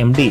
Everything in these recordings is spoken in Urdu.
MD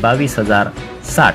22,060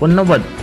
89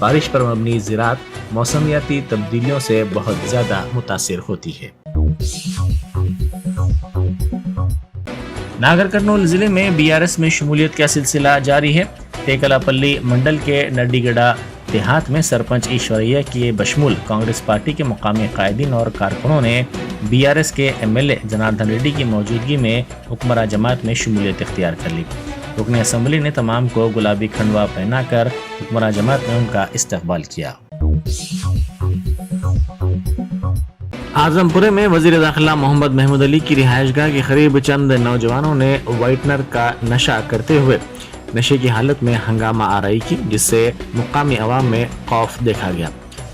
بارش پر مبنی زراعت موسمیاتی تبدیلیوں سے بہت زیادہ متاثر ہوتی ہے۔ ناگر کرنول ضلع میں BRS میں شمولیت کا سلسلہ جاری ہے۔ ٹیکلا پلی منڈل کے نڈی گڑا دیہات میں سرپنچ ایشوریہ کے بشمول کانگریس پارٹی کے مقامی قائدین اور کارکنوں نے BRS کے MLA جناردن ریڈی کی موجودگی میں حکمراں جماعت میں شمولیت اختیار کر لی۔ رکن اسمبلی نے تمام کو گلابی کھنڈوا پہنا کر حکمراں جماعت میں ان کا استقبال کیا۔ اعظم پورے میں وزیر داخلہ محمد محمود علی کی رہائش گاہ کے قریب چند نوجوانوں نے وائٹنر کا نشہ کرتے ہوئے نشے کی حالت میں ہنگامہ آرائی کی، جس سے مقامی عوام میں خوف دیکھا گیا۔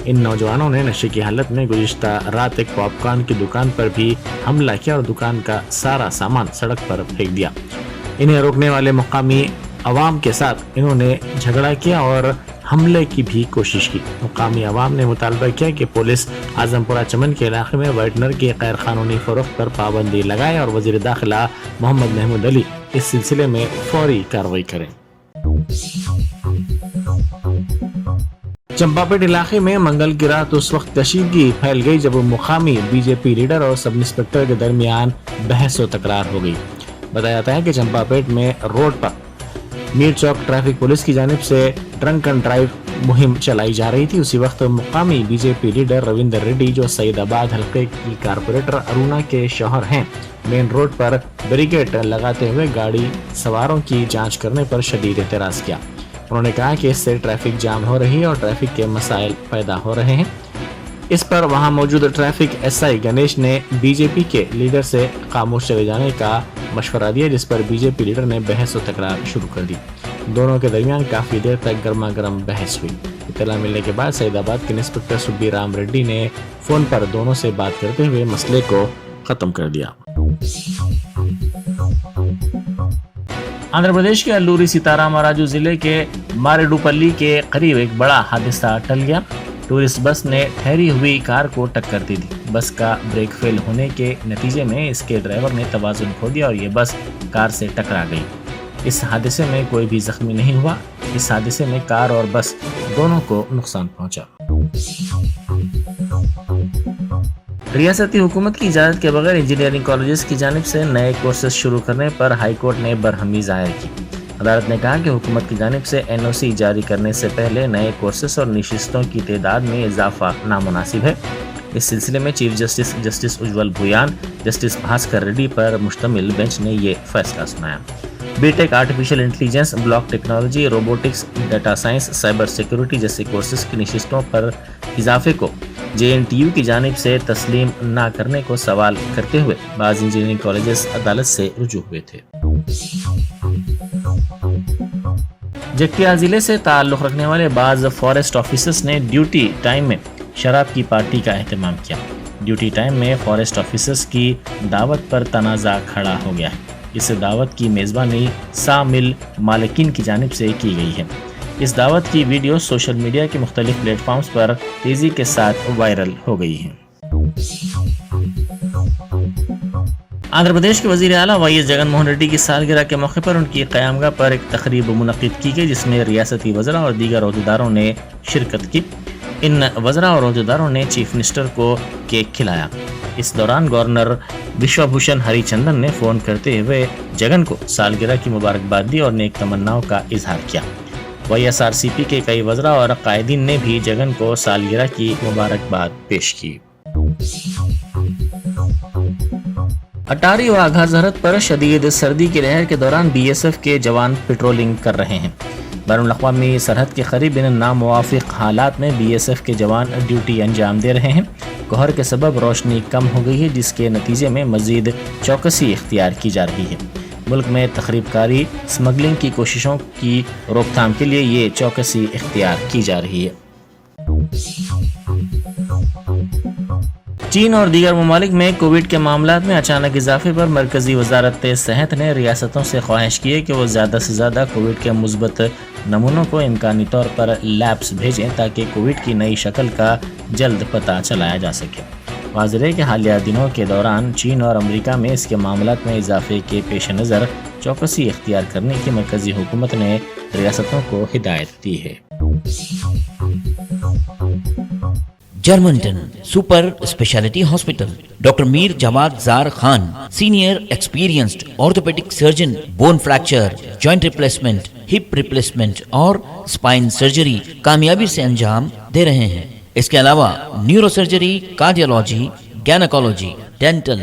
ان نوجوانوں نے نشے کی حالت میں گزشتہ رات ایک پاپ کارن کی دکان پر بھی حملہ کیا اور دکان کا سارا سامان سڑک پر پھینک دیا۔ انہیں روکنے والے مقامی عوام کے ساتھ انہوں نے جھگڑا کیا اور حملے کی بھی کوشش کی۔ مقامی عوام نے مطالبہ کیا کہ پولیس اعظم پورہ چمن کے علاقے میں وائٹنر کے غیر قانونی فروخت پر پابندی لگائے اور وزیر داخلہ محمد محمود علی اس سلسلے میں فوری کارروائی کریں۔ چمپاپیٹ علاقے میں منگل کی رات اس وقت کشیدگی پھیل گئی جب مقامی BJP لیڈر اور سب انسپکٹر کے درمیان بحث و تکرار ہو گئی۔ بتایا جاتا ہے کہ چمپاپیٹ میں روڈ پر میر چوک ٹریفک پولیس کی جانب سے ڈرنک اینڈ ڈرائیو مہم چلائی جا رہی تھی۔ اسی وقت مقامی BJP لیڈر رویندر ریڈی، جو سعید آباد حلقے کی کارپوریٹر ارونا کے شوہر ہیں، مین روڈ پر بیریکیڈ لگاتے ہوئے گاڑی سواروں کی جانچ کرنے پر شدید اعتراض کیا۔ انہوں نے کہا کہ اس سے ٹریفک جام ہو رہی ہے اور ٹریفک کے مسائل پیدا ہو رہے ہیں۔ اس پر وہاں موجود ٹریفک SI گنیش نے BJP کے لیڈر سے خاموش چلے جانے کا مشورہ دیا، جس پر BJP لیڈر نے بحث و تکرار شروع کر دی۔ دونوں کے درمیان کافی دیر تک گرما گرم بحث ہوئی۔ اطلاع ملنے کے بعد سعید آباد کے انسپکٹر سبی رام ریڈی نے فون پر دونوں سے بات کرتے ہوئے مسئلے کو ختم کر دیا۔ آندھرا پردیش کے الوری سیتارام راجو ضلع کے ماریڈوپلی کے قریب ایک بڑا حادثہ ٹل گیا۔ ٹورسٹ بس نے ٹھہری ہوئی کار کو ٹکر دے دی۔ بس کا بریک فیل ہونے کے نتیجے میں اس کے ڈرائیور نے توازن کھو دیا اور یہ بس کار سے ٹکرا گئی۔ اس حادثے میں کوئی بھی زخمی نہیں ہوا۔ اس حادثے میں کار اور بس دونوں کو نقصان پہنچا۔ ریاستی حکومت کی اجازت کے بغیر انجینئرنگ کالجز کی جانب سے نئے کورسز شروع کرنے پر ہائی کورٹ نے برہمی ظاہر کی۔ عدالت نے کہا کہ حکومت کی جانب سے NOC جاری کرنے سے پہلے نئے کورسز اور نشستوں کی تعداد میں اضافہ نامناسب ہے۔ اس سلسلے میں chief justice Ujjal Bhuyan, justice Bhaskar Reddy پر مشتمل بینچ نے یہ فیصلہ سنایا۔ BTech artificial intelligence, block technology, robotics, data science, cyber security جیسے کورسز کی نشستوں پر اضافے کو JNTU کی جانب سے تسلیم نہ کرنے کو سوال کرتے ہوئے بعض انجینئرنگ کالجز عدالت سے رجوع ہوئے تھے۔ جگتیال ضلع سے تعلق رکھنے والے بعض فارسٹ آفیسرز نے ڈیوٹی ٹائم میں شراب کی پارٹی کا اہتمام کیا۔ ڈیوٹی ٹائم میں فارسٹ آفیسرز کی دعوت پر تنازع کھڑا ہو گیا ہے۔ اس دعوت کی میزبانی سا-مل مالکین کی جانب سے کی گئی ہے۔ اس دعوت کی ویڈیو سوشل میڈیا کے مختلف پلیٹ فارمز پر تیزی کے ساتھ وائرل ہو گئی ہیں۔ آندھرا پردیش کے وزیر اعلیٰ YS جگن موہن ریڈی کی سالگرہ کے موقع پر ان کی قیامگاہ پر ایک تقریب منعقد کی گئی، جس میں ریاستی وزراء اور دیگر عہدیداروں نے شرکت کی۔ ان وزراء اور عہدیداروں نے چیف منسٹر کو کیک کھلایا۔ اس دوران گورنر وشوا بھوشن ہری چندن نے فون کرتے ہوئے جگن کو سالگرہ کی مبارکباد دی اور نیک تمناؤں کا اظہار کیا۔ YSRCP کے کئی وزراء اور قائدین نے بھی جگن کو سالگرہ کی مبارکباد پیش کی۔ اٹاری واگھا سرحد پر شدید سردی کی لہر کے دوران BSF کے جوان پیٹرولنگ کر رہے ہیں۔ بین الاقوامی سرحد کے قریب ان ناموافق حالات میں BSF کے جوان ڈیوٹی انجام دے رہے ہیں۔ کوہر کے سبب روشنی کم ہو گئی ہے، جس کے نتیجے میں مزید چوکسی اختیار کی جا رہی ہے۔ ملک میں تخریب کاری، اسمگلنگ کی کوششوں کی روک تھام کے لیے یہ چوکسی اختیار کی جا رہی ہے۔ چین اور دیگر ممالک میں کووڈ کے معاملات میں اچانک اضافے پر مرکزی وزارت صحت نے ریاستوں سے خواہش کی ہے کہ وہ زیادہ سے زیادہ کووڈ کے مثبت نمونوں کو امکانی طور پر لیبس بھیجیں تاکہ کووڈ کی نئی شکل کا جلد پتہ چلایا جا سکے۔ واضح ہے کہ حالیہ دنوں کے دوران چین اور امریکہ میں اس کے معاملات میں اضافے کے پیش نظر چوکسی اختیار کرنے کی مرکزی حکومت نے ریاستوں کو ہدایت دی ہے۔ جرمنٹن super speciality hospital. Doctor Mir Jawad Zar Khan, senior experienced orthopaedic surgeon, bone fracture, joint replacement, hip replacement اور اسپائن سرجری کامیابی سے انجام دے رہے ہیں. اس کے علاوہ neuro surgery, cardiology, gynaecology, dental,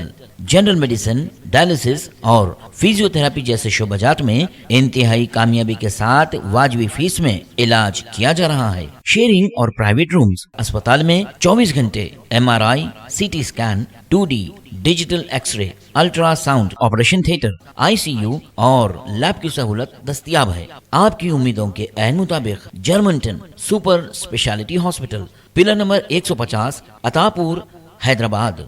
general medicine, dialysis اور فزیو تھراپی جیسے شعبات میں انتہائی کامیابی کے ساتھ واجبی فیس میں علاج کیا جا رہا ہے. شیئرنگ اور پرائیویٹ رومز. اسپتال میں 24 گھنٹے MRI, CT scan, 2D digital X ray, ultra sound, operation theatre, ICU اور لیب کی سہولت دستیاب ہے. آپ کی امیدوں کے عین مطابق جرمنٹن super speciality hospital, pillar number 150, عطا پور, حیدرآباد.